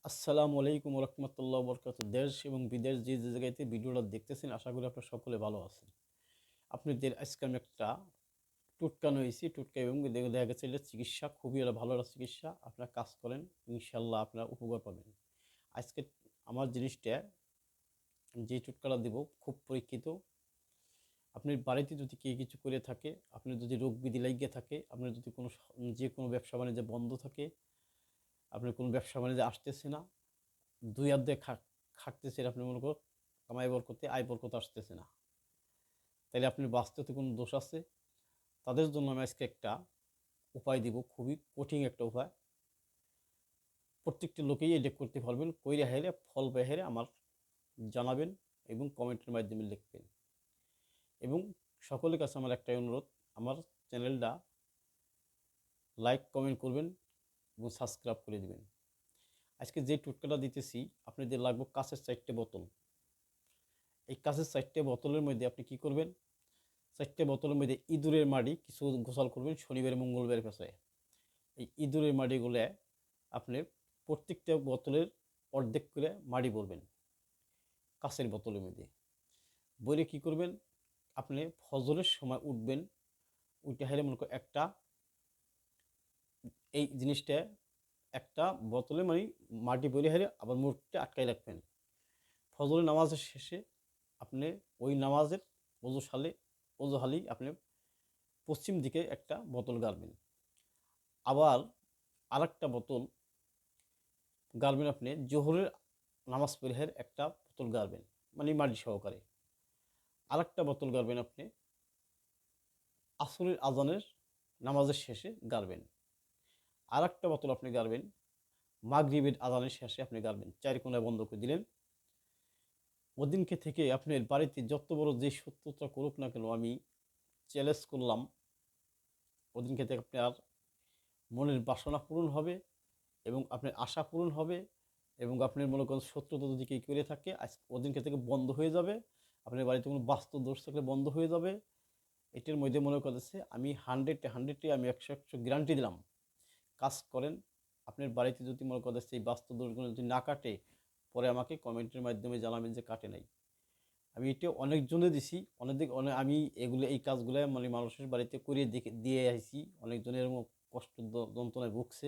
আসসালামু আলাইকুম রহমতুল্লাহ বরকাত। দেশ এবং বিদেশ যে জায়গাতে ভিডিওটা দেখতেছেন, আশা করি আপনারা সকলে ভালো আছেন। আপনাদের আজকে আমি একটা টোটকা নিয়েছি। টোটকা এবং দেখা গেছে এটা চিকিৎসা খুবই ভালো একটা চিকিৎসা। আপনারা কাজ করেন, ইনশাল্লাহ আপনারা উপকার পাবেন। আজকে আমার জিনিসটা যে টোটকাটা দেব খুব পরীক্ষিত। আপনার বাড়িতে যদি কেউ কিছু করে থাকে, আপনার যদি রোগ বিধি লাগিয়ে থাকে, আপনার যদি যে কোনো ব্যবসা বাণিজ্য বন্ধ থাকে, আপনার কোনো ব্যবসা বাণিজ্য আসতেছে না, দুই হাত দিয়ে খাটতেছে, আপনি মনে করো কামাই বরকতে আয় বরকত আসতেছে না, তাহলে আপনার বাস্তবে কোনো দোষ আছে। তাদের জন্য আমি আজকে একটা উপায় দিব, খুবই কঠিন একটা উপায়। প্রত্যেকটি লোকেই এটা করতে পারবেন। কইরে হেরে ফল বেহেরে আমার জানাবেন এবং কমেন্টের মাধ্যমে লিখবেন। এবং সকলের কাছে আমার একটাই অনুরোধ, আমার চ্যানেলটা লাইক কমেন্ট করবেন এবং সাবস্ক্রাইব করে দিবেন। আজকে যে টোটকাটা দিতেছি, আপনাদের লাগবে কাঁচের 4টে বোতল। এই কাঁচের 4টে বোতলের মধ্যে আপনি কি করবেন, 4টে বোতলের মধ্যে ইঁদুরের মাড়ি কিছু গোসল করবেন শনিবার মঙ্গলবার পেশায়। এই ইঁদুরের মাড়িগুলো আপনি প্রত্যেকটা বোতলের অর্ধেক করে মাড়ি ভরবেন কাঁচের বোতলের মধ্যে। বইরে কি করবেন, আপনি ফজরের সময় উঠবেন, উঠে হাইলে মনে করেন একটা এই জিনিসটা একটা বোতলে মানে মাটি বইরে হাইলে আবার মুখটা আটকাই রাখবেন। ফজরের নামাজের শেষে আপনি ওই নামাজের অজুহালি আপনি পশ্চিম দিকে একটা বোতল গাড়বেন। আবার আরেকটা বোতল গাড়বেন আপনি জোহরের নামাজ পড়ে একটা বোতল গাড়বেন, মানে মাটি সহকারে। আরেকটা বোতল গাড়বেন আপনি আসরের আজানের নামাজের শেষে গাড়বেন। আরেকটা বোতল আপনি গাড়বেন মাগরিবের আজানের শেষে আপনি গাড়বেন। 4 কোণায় বন্ধ করে দিলেন। ওদিনকে থেকে আপনার বাড়িতে যত বড় যে শত্রুতা করুক না কেন, আমি চ্যালেঞ্জ করলাম, ওদিনকে থেকে আপনার মনের বাসনা পূরণ হবে এবং আপনার আশা পূরণ হবে এবং আপনার মনে করেন শত্রুতা যদি কেউ করে থাকে আজ ওদিনকে থেকে বন্ধ হয়ে যাবে। আপনার বাড়িতে কোনো বাস্তু দোষ থাকলে বন্ধ হয়ে যাবে। এটার মধ্যে মনে করতেছে আমি 100-100 আমি 100 গ্যারান্টি দিলাম। কাজ করেন, আপনার বাড়িতে যদি মনে করতেছে এই বাস্তু দোষগুলো যদি না কাটে, পরে আমাকে কমেন্টের মাধ্যমে জানাবেন যে কাটে নাই। আমি এটা অনেকজনে দিছি, অনেক আমি এগুলো এই কাজগুলো মানে মানুষের বাড়িতে করে দিয়ে আসছি। অনেকজনের কষ্ট যন্ত্রণায় ভুগছে,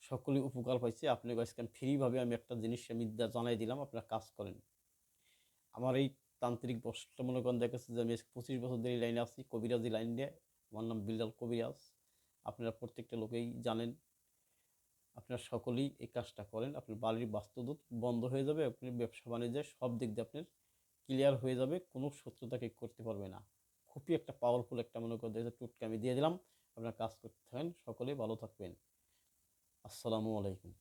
সকলেই উপকার পাইছে। আপনাকে আজকে ফ্রিভাবে আমি একটা জিনিস আমি জানাই দিলাম, আপনারা কাজ করেন। আমার এই তান্ত্রিক বর্ষটা মনে করেন দেখেছে যে আমি 25 বছর ধরে এই লাইনে আছি, কবিরাজি লাইন দিয়ে। আমার নাম বিল্লাল কবিরাজ। আপনারা প্রত্যেকটা লোকেই জানেন। আপনারা সকলেই এই কাজটা করেন, আপনার বাড়ির বাস্তুদূত বন্ধ হয়ে যাবে, আপনি ব্যবসা বাণিজ্যে সব দিক দিয়ে আপনার ক্লিয়ার হয়ে যাবে, কোনো শত্রুতাকে করতে পারবে না। খুবই একটা পাওয়ারফুল একটা মনে করেন টুটকে আমি দিয়ে দিলাম। আপনারা কাজ করতে থাকেন, সকলে ভালো থাকবেন। আসসালামু আলাইকুম।